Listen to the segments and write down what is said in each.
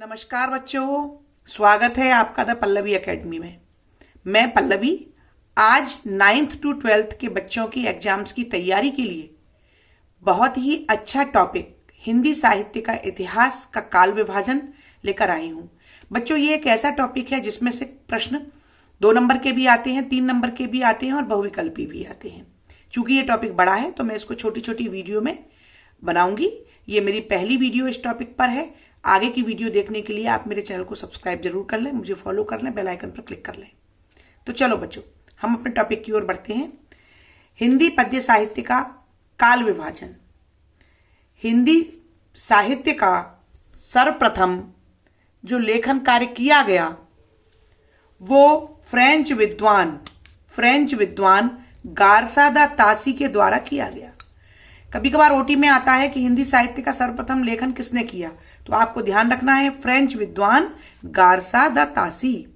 नमस्कार बच्चों, स्वागत है आपका द पल्लवी एकेडमी में। मैं पल्लवी आज 9th to 12th के बच्चों की एग्जाम्स की तैयारी के लिए बहुत ही अच्छा टॉपिक हिंदी साहित्य का इतिहास का काल विभाजन लेकर आई हूं। बच्चों, ये एक ऐसा टॉपिक है जिसमें से प्रश्न 2 नंबर के भी आते हैं, 3 नंबर के भी आते हैं और बहुविकल्पी भी आते हैं। चूंकि ये टॉपिक बड़ा है तो मैं इसको छोटी छोटी वीडियो में बनाऊंगी। ये मेरी पहली वीडियो इस टॉपिक पर है। आगे की वीडियो देखने के लिए आप मेरे चैनल को सब्सक्राइब जरूर कर लें, मुझे फॉलो कर लें, बेल आइकन पर क्लिक कर लें। तो चलो बच्चों, हम अपने टॉपिक की ओर बढ़ते हैं। हिंदी पद्य साहित्य का काल विभाजन। हिंदी साहित्य का सर्वप्रथम जो लेखन कार्य किया गया वो फ्रेंच विद्वान गारसा दा तासी के द्वारा किया गया। कभी कभार ओटी में आता है कि हिंदी साहित्य का सर्वप्रथम लेखन किसने किया, तो आपको ध्यान रखना है फ्रेंच विद्वान गारसा दा तासी।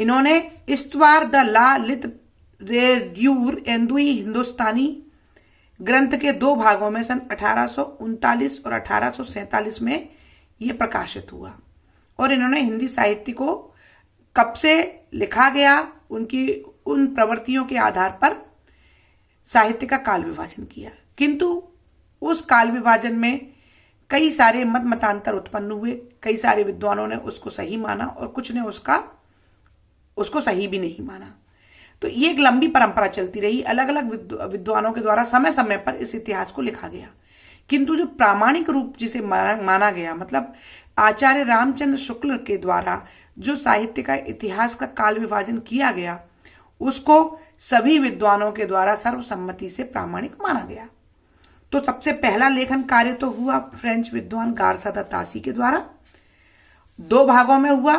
इन्होंने इस्तवार द ला लिटरेड्यूर एंदुई हिंदुस्तानी ग्रंथ के 2 भागों में सन 1839 और 1847 में यह प्रकाशित हुआ। और इन्होंने हिंदी साहित्य को कब से लिखा गया, उनकी उन प्रवृत्तियों के आधार पर साहित्य का काल विभाजन किया। किंतु उस काल विभाजन में कई सारे मतांतर उत्पन्न हुए। कई सारे विद्वानों ने उसको सही माना और कुछ ने उसको सही भी नहीं माना। तो ये एक लंबी परंपरा चलती रही। अलग अलग विद्वानों के द्वारा समय समय पर इस इतिहास को लिखा गया। किंतु जो प्रामाणिक रूप जिसे माना गया, मतलब आचार्य रामचंद्र शुक्ल के द्वारा जो साहित्य का इतिहास का काल विभाजन किया गया, उसको सभी विद्वानों के द्वारा सर्वसम्मति से प्रामाणिक माना गया। तो सबसे पहला लेखन कार्य तो हुआ फ्रेंच विद्वान गारसा दा तासी के द्वारा। 2 भागों में हुआ।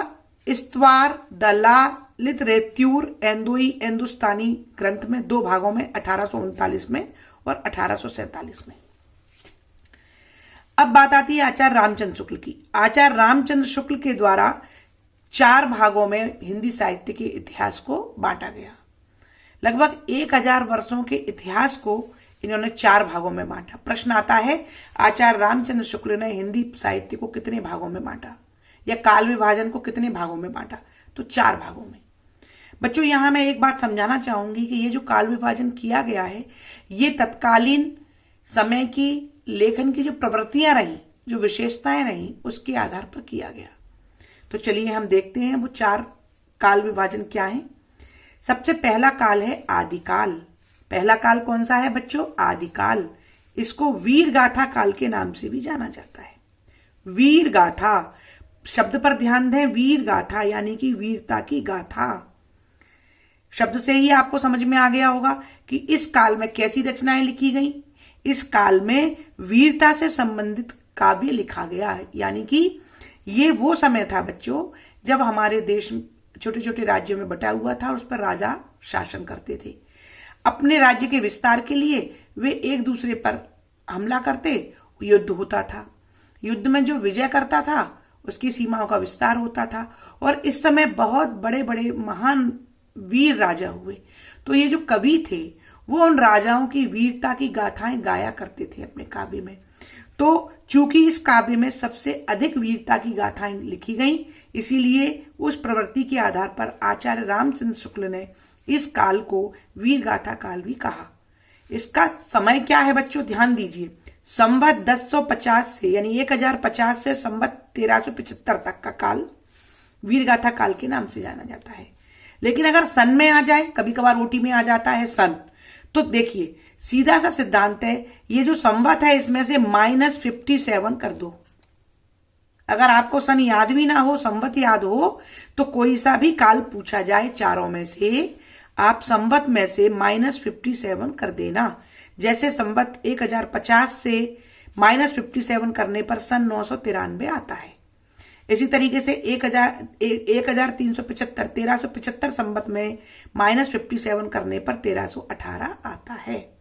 इस्तवार द ला लिटरेट्यूर एंदुई हिंदुस्तानी ग्रंथ में 2 भागों में 1839 में और 1847 में। अब बात आती है आचार्य रामचंद्र शुक्ल की। आचार्य रामचंद्र शुक्ल के द्वारा 4 भागों में हिंदी साहित्य के इतिहास को बांटा गया। लगभग 1000 वर्षों के इतिहास को इन्होंने 4 भागों में बांटा। प्रश्न आता है, आचार्य रामचंद्र शुक्ल ने हिंदी साहित्य को कितने भागों में बांटा या काल विभाजन को कितने भागों में बांटा? तो 4 भागों में। बच्चों, यहां मैं एक बात समझाना चाहूंगी कि ये जो काल विभाजन किया गया है, ये तत्कालीन समय की लेखन की जो प्रवृत्तियां रही, जो विशेषताएं रही, उसके आधार पर किया गया। तो चलिए हम देखते हैं वो 4 काल विभाजन क्या है। सबसे पहला काल है आदिकाल। पहला काल कौन सा है बच्चों? आदिकाल। इसको वीर गाथा काल के नाम से भी जाना जाता है। वीर गाथा शब्द पर ध्यान दें। वीर गाथा यानी कि वीरता की गाथा। शब्द से ही आपको समझ में आ गया होगा कि इस काल में कैसी रचनाएं लिखी गई। इस काल में वीरता से संबंधित काव्य लिखा गया है। यानी कि ये वो समय था बच्चों जब हमारे देश छोटे छोटे राज्यों में बटा हुआ था और उस पर राजा शासन करते थे। अपने राज्य के विस्तार के लिए वे एक दूसरे पर हमला करते, युद्ध होता था। युद्ध में जो विजय करता था उसकी सीमाओं का विस्तार होता था। और इस समय बहुत बड़े बड़े महान वीर राजा हुए। तो ये जो कवि थे वो उन राजाओं की वीरता की गाथाएं गाया करते थे अपने काव्य में। तो चूंकि इस काव्य में सबसे अधिक वीरता की गाथाएं लिखी गई, इसीलिए उस प्रवृत्ति के आधार पर आचार्य रामचंद्र शुक्ल ने इस काल को वीर गाथा काल भी कहा। इसका समय क्या है बच्चों? ध्यान दीजिए। संवत 1050 से यानी 1050 से संवत 1375 तक का काल वीर गाथा काल के नाम से जाना जाता है। लेकिन अगर सन में आ जाए, कभी कभार ओटी में आ जाता है सन, तो देखिए सीधा सा सिद्धांत है, ये जो संवत है इसमें से -57 कर दो। अगर आपको सन याद भी ना हो, संवत याद हो, तो कोई सा भी काल पूछा जाए चारों में से, आप संवत में से -57 कर देना। जैसे संवत 1050 से -57 करने पर सन 993 आता है। इसी तरीके से 1375 1375 संवत में -57 करने पर 1318 आता है।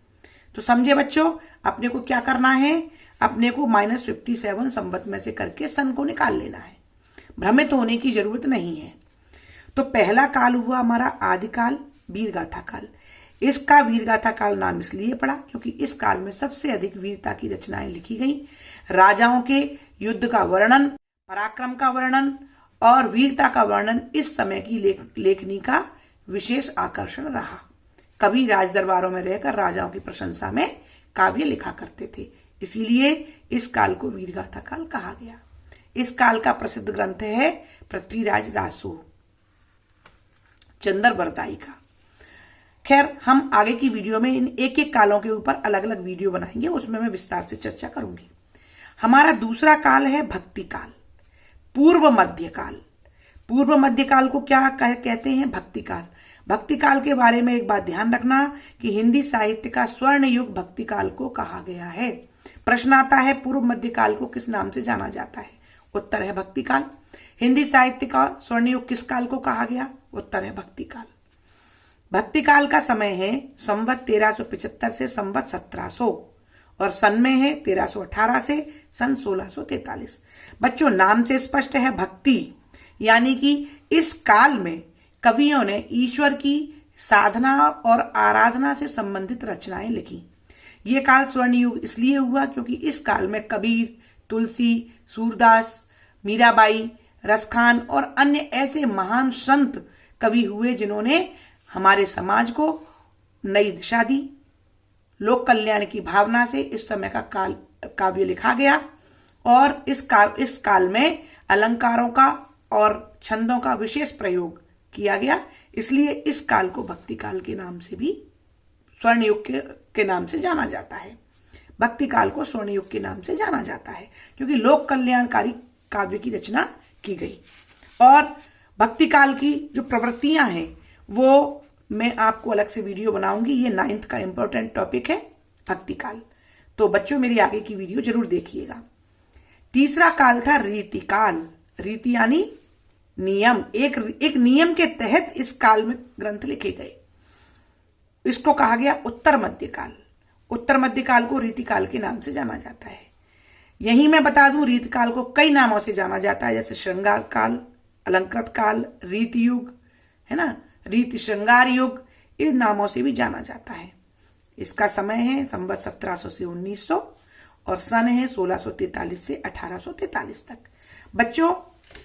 तो समझे बच्चों, अपने को क्या करना है? अपने को -57 संवत में से करके सन को निकाल लेना है। भ्रमित होने की जरूरत नहीं है। तो पहला काल हुआ हमारा आदिकाल, वीरगाथा काल। इसका वीरगाथा काल नाम इसलिए पड़ा क्योंकि इस काल में सबसे अधिक वीरता की रचनाएं लिखी गई। राजाओं के युद्ध का वर्णन, पराक्रम का वर्णन और वीरता का वर्णन इस समय की लेखनी का विशेष आकर्षण रहा। कवि राज दरबारों में रहकर राजाओं की प्रशंसा में काव्य लिखा करते थे, इसीलिए इस काल को वीरगाथा काल कहा गया। इस काल का प्रसिद्ध ग्रंथ है पृथ्वीराज रासो चंद्र बरदाई का। खैर, हम आगे की वीडियो में इन एक एक कालों के ऊपर अलग अलग वीडियो बनाएंगे, उसमें मैं विस्तार से चर्चा करूंगी। हमारा दूसरा काल है भक्ति काल, पूर्व मध्य काल। पूर्व मध्य काल को क्या कहते हैं? भक्ति काल। भक्ति काल के बारे में एक बात ध्यान रखना कि हिंदी साहित्य का स्वर्ण युग भक्ति काल को कहा गया है। प्रश्न आता है पूर्व मध्य काल को किस नाम से जाना जाता है? उत्तर है भक्ति काल। हिंदी साहित्य का स्वर्ण युग किस काल को कहा गया? उत्तर है भक्ति काल। भक्ति काल का समय है संवत 1375 से संवत 1700 और सन में है 1318 से सन 1643। बच्चों, नाम से स्पष्ट है भक्ति, यानी कि इस काल में कवियों ने ईश्वर की साधना और आराधना से संबंधित रचनाएं लिखी। ये काल स्वर्ण युग इसलिए हुआ क्योंकि इस काल में कबीर, तुलसी, सूरदास, मीराबाई, रसखान और अन्य ऐसे महान संत कवि हुए जिन्होंने हमारे समाज को नई दिशा दी। लोक कल्याण की भावना से इस समय का काव्य लिखा गया और इस काल में अलंकारों का और छंदों का विशेष प्रयोग किया गया, इसलिए इस काल को भक्ति काल के नाम से भी स्वर्ण युग के नाम से जाना जाता है। भक्ति काल को स्वर्ण युग के नाम से जाना जाता है क्योंकि लोक कल्याणकारी काव्य की रचना की गई। और भक्ति काल की जो प्रवृत्तियां हैं वो मैं आपको अलग से वीडियो बनाऊंगी। ये 9th का इंपॉर्टेंट टॉपिक है भक्ति काल, तो बच्चों मेरी आगे की वीडियो जरूर देखिएगा। तीसरा काल था रीति काल। रीति यानी नियम। एक नियम के तहत इस काल में ग्रंथ लिखे गए। इसको कहा गया उत्तर मध्य काल। उत्तर मध्य काल को रीति काल के नाम से जाना जाता है। यही मैं बता दूं, रीति काल को कई नामों से जाना जाता है, जैसे श्रृंगार काल, अलंकृत काल, रीति युग, है ना, रीति श्रृंगार युग, इन नामों से भी जाना जाता है। इसका समय है संवत 1700 से 1900 और सन है 1643 से 1843 तक। बच्चों,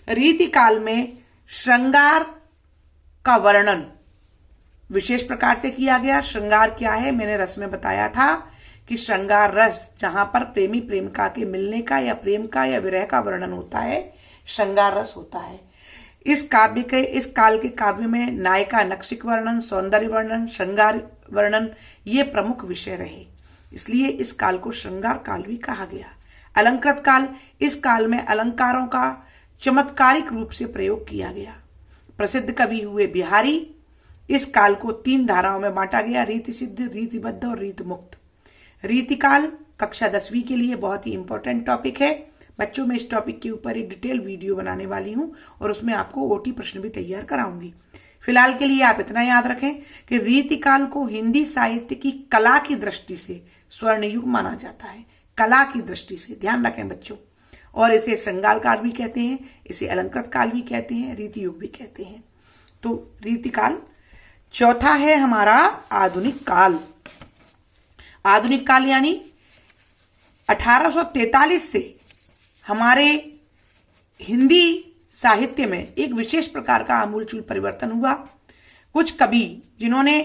रीति काल में श्रृंगार का वर्णन विशेष प्रकार से किया गया। श्रृंगार क्या है? मैंने रस में बताया था कि श्रृंगार रस, जहां पर प्रेमी प्रेमिका के मिलने का या प्रेम का या विरह का वर्णन होता है, श्रृंगार रस होता है। इस काल के काव्य में नायिका नक्षिक वर्णन, सौंदर्य वर्णन, श्रृंगार वर्णन ये प्रमुख विषय रहे, इसलिए इस काल को श्रृंगार काल भी कहा गया। अलंकृत काल, इस काल में अलंकारों का चमत्कारिक रूप से प्रयोग किया गया। प्रसिद्ध कवि हुए बिहारी। इस काल को 3 धाराओं में बांटा गया, रीति सिद्ध, रीतिबद्ध और रीति मुक्त। रीति काल कक्षा 10वीं के लिए बहुत ही इंपॉर्टेंट टॉपिक है। बच्चों, मैं इस टॉपिक के ऊपर एक डिटेल वीडियो बनाने वाली हूं और उसमें आपको ओटी प्रश्न भी तैयार कराऊंगी। फिलहाल के लिए आप इतना याद रखें कि रीति काल को हिंदी साहित्य की कला की दृष्टि से स्वर्ण युग माना जाता है। कला की दृष्टि से ध्यान रखें बच्चों। और इसे श्रृंगार काल भी कहते हैं, इसे अलंकृत काल भी कहते हैं, रीति युग भी कहते हैं। तो रीति काल। चौथा है हमारा आधुनिक काल। आधुनिक काल यानी 1843 से हमारे हिंदी साहित्य में एक विशेष प्रकार का आमूलचूल परिवर्तन हुआ। कुछ कवि जिन्होंने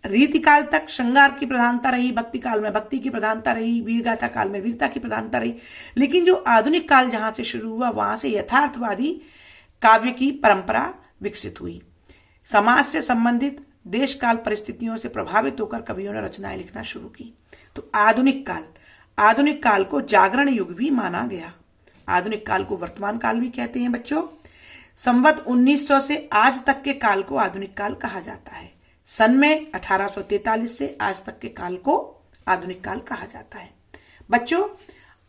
रीति काल तक श्रृंगार की प्रधानता रही, भक्ति काल में भक्ति की प्रधानता रही, वीरगाथा काल में वीरता की प्रधानता रही, लेकिन जो आधुनिक काल जहां से शुरू हुआ वहां से यथार्थवादी काव्य की परंपरा विकसित हुई। समाज से संबंधित देश काल परिस्थितियों से प्रभावित होकर कवियों ने रचनाएं लिखना शुरू की। तो आधुनिक काल को जागरण युग भी माना गया। आधुनिक काल को वर्तमान काल भी कहते हैं बच्चों। संवत 1900 से आज तक के काल को आधुनिक काल कहा जाता है। सन में 1843 से आज तक के काल को आधुनिक काल कहा जाता है। बच्चों,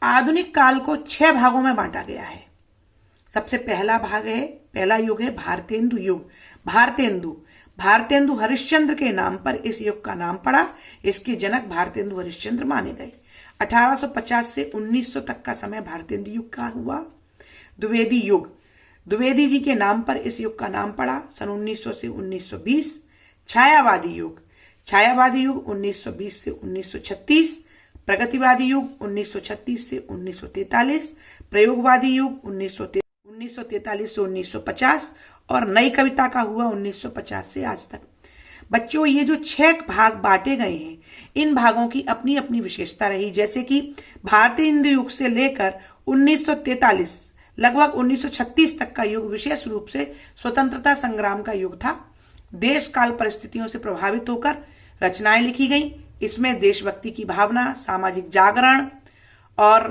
आधुनिक काल को 6 भागों में बांटा गया है। सबसे पहला युग है भारतेंदु युग। भारतेंदु हरिश्चंद्र के नाम पर इस युग का नाम पड़ा। इसके जनक भारतेंदु हरिश्चंद्र माने गए। 1850 से 1900 तक का समय भारतेंदु युग का हुआ। द्विवेदी युग, द्विवेदी जी के नाम पर इस युग का नाम पड़ा, सन 1900 से 1920। छायावादी युग 1920 से 1936। प्रगतिवादी युग 1936 से 1943। प्रयोगवादी युग 1943 से 1950 और नई कविता का हुआ 1950 से आज तक। बच्चों ये जो 6 भाग बांटे गए हैं, इन भागों की अपनी अपनी विशेषता रही। जैसे कि भारतीय हिंदू युग से लेकर 1943 लगभग 1936 तक का युग विशेष रूप से स्वतंत्रता संग्राम का युग था। देश काल परिस्थितियों से प्रभावित होकर रचनाएं लिखी गई। इसमें देशभक्ति की भावना, सामाजिक जागरण और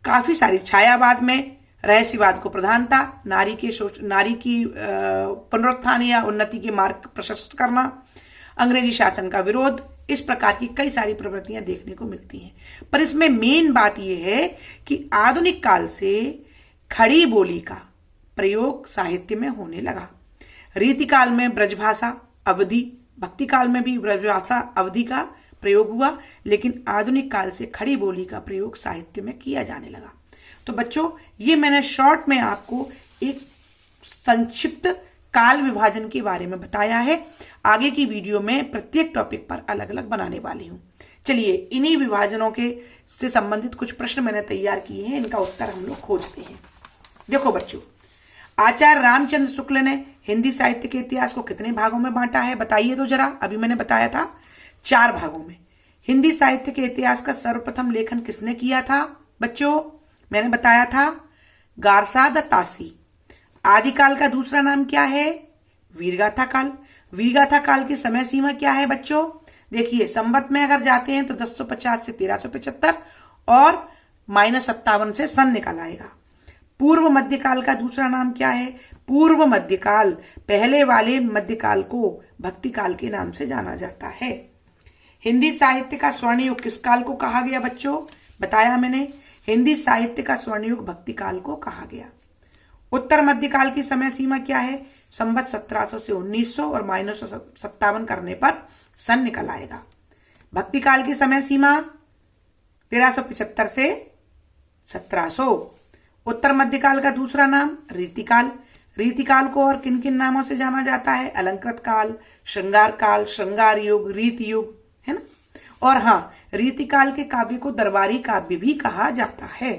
काफी सारी, छायावाद में रहस्यवाद को प्रधानता, नारी की पुनरुत्थान या उन्नति के मार्ग प्रशस्त करना, अंग्रेजी शासन का विरोध, इस प्रकार की कई सारी प्रवृत्तियां देखने को मिलती हैं। पर इसमें मेन बात यह है कि आधुनिक काल से खड़ी बोली का प्रयोग साहित्य में होने लगा। रीतिकाल में ब्रजभाषा, अवधि, भक्ति काल में भी ब्रजभाषा अवधि का प्रयोग हुआ, लेकिन आधुनिक काल से खड़ी बोली का प्रयोग साहित्य में किया जाने लगा। तो बच्चों ये मैंने शॉर्ट में आपको एक संक्षिप्त काल विभाजन के बारे में बताया है। आगे की वीडियो में प्रत्येक टॉपिक पर अलग अलग बनाने वाली हूं। चलिए इन्हीं विभाजनों के से संबंधित कुछ प्रश्न मैंने तैयार किए हैं, इनका उत्तर हम लोग खोजते हैं। देखो बच्चों, आचार्य रामचंद्र शुक्ल ने हिंदी साहित्य के इतिहास को कितने भागों में बांटा है, बताइए तो जरा। अभी मैंने बताया था 4 भागों में। हिंदी साहित्य के इतिहास का सर्वप्रथम लेखन किसने किया था बच्चों? मैंने बताया था गारसा द तासी। आदिकाल का दूसरा नाम क्या है? वीरगाथा काल। वीरगाथा काल की समय सीमा क्या है बच्चों? देखिए संवत में अगर जाते हैं तो 1050 से 1375 और -57 से सन निकल आएगा। पूर्व मध्यकाल का दूसरा नाम क्या है? पूर्व मध्यकाल। पहले वाले मध्यकाल को भक्ति काल के नाम से जाना जाता है। हिंदी साहित्य का स्वर्ण युग किस काल को कहा गया बच्चों? बताया मैंने, हिंदी साहित्य का स्वर्ण युग भक्ति काल को कहा गया। उत्तर मध्यकाल की समय सीमा क्या है? संवत 1700 से 1900 और -57 करने पर सन निकल आएगा। भक्ति काल की समय सीमा 1375 से 1700। उत्तर मध्यकाल का दूसरा नाम रीतिकाल। रीतिकाल को और किन किन नामों से जाना जाता है? अलंकृत काल, श्रृंगार काल, श्रृंगार युग, रीति युग, है ना। और हाँ, रीतिकाल के काव्य को दरबारी काव्य भी कहा जाता है,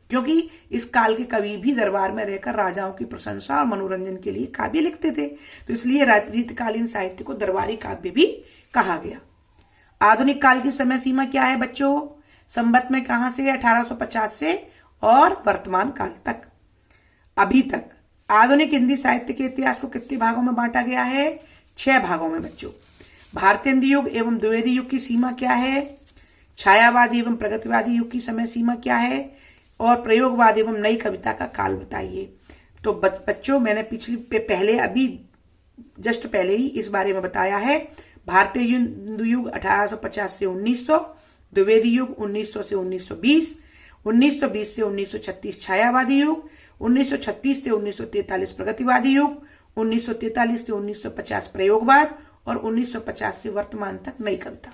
क्योंकि इस काल के कवि भी दरबार में रहकर राजाओं की प्रशंसा और मनोरंजन के लिए काव्य लिखते थे, तो इसलिए रीतिकालीन साहित्य को दरबारी काव्य भी कहा गया। आधुनिक काल की समय सीमा क्या है बच्चों? संवत में कहां से? 1850 से और वर्तमान काल तक, अभी तक। आधुनिक हिंदी साहित्य के इतिहास को कितने भागों में बांटा गया है? 6 भागों में बच्चों। भारतीय हिंदी युग एवं द्विवेदी युग की सीमा क्या है? छायावादी एवं प्रगतिवादी युग की समय सीमा क्या है? और प्रयोगवाद एवं नई कविता का काल बताइए। तो बच्चों मैंने अभी जस्ट पहले ही इस बारे में बताया है। भारतीय हिंदू युग 1850 से 1900, द्विवेदी युग 1900 से 1920, 1920 से 1936 छायावादी युग, 1936 से 1943 प्रगतिवादी युग, 1943 से 1950 प्रयोगवाद और 1950 से वर्तमान तक नई कविता।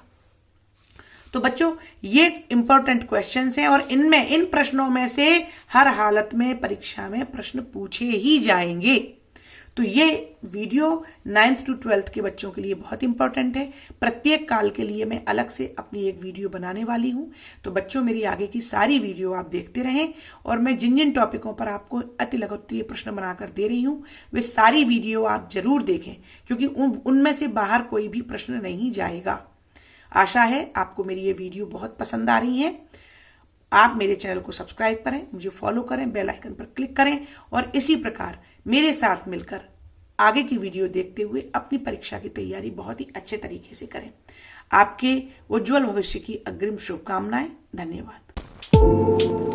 तो बच्चों ये इंपॉर्टेंट क्वेश्चंस हैं और इन प्रश्नों में से हर हालत में परीक्षा में प्रश्न पूछे ही जाएंगे। तो ये वीडियो 9th to 12th के बच्चों के लिए बहुत इंपॉर्टेंट है। प्रत्येक काल के लिए मैं अलग से अपनी एक वीडियो बनाने वाली हूं। तो बच्चों मेरी आगे की सारी वीडियो आप देखते रहें और मैं जिन जिन टॉपिकों पर आपको अति लघुत्तरीय प्रश्न बनाकर दे रही हूं वे सारी वीडियो आप जरूर देखें, क्योंकि उनमें से बाहर कोई भी प्रश्न नहीं जाएगा। आशा है आपको मेरी ये वीडियो बहुत पसंद आ रही है। आप मेरे चैनल को सब्सक्राइब करें, मुझे फॉलो करें, बेल आइकन पर क्लिक करें और इसी प्रकार मेरे साथ मिलकर आगे की वीडियो देखते हुए अपनी परीक्षा की तैयारी बहुत ही अच्छे तरीके से करें। आपके उज्जवल भविष्य की अग्रिम शुभकामनाएं। धन्यवाद।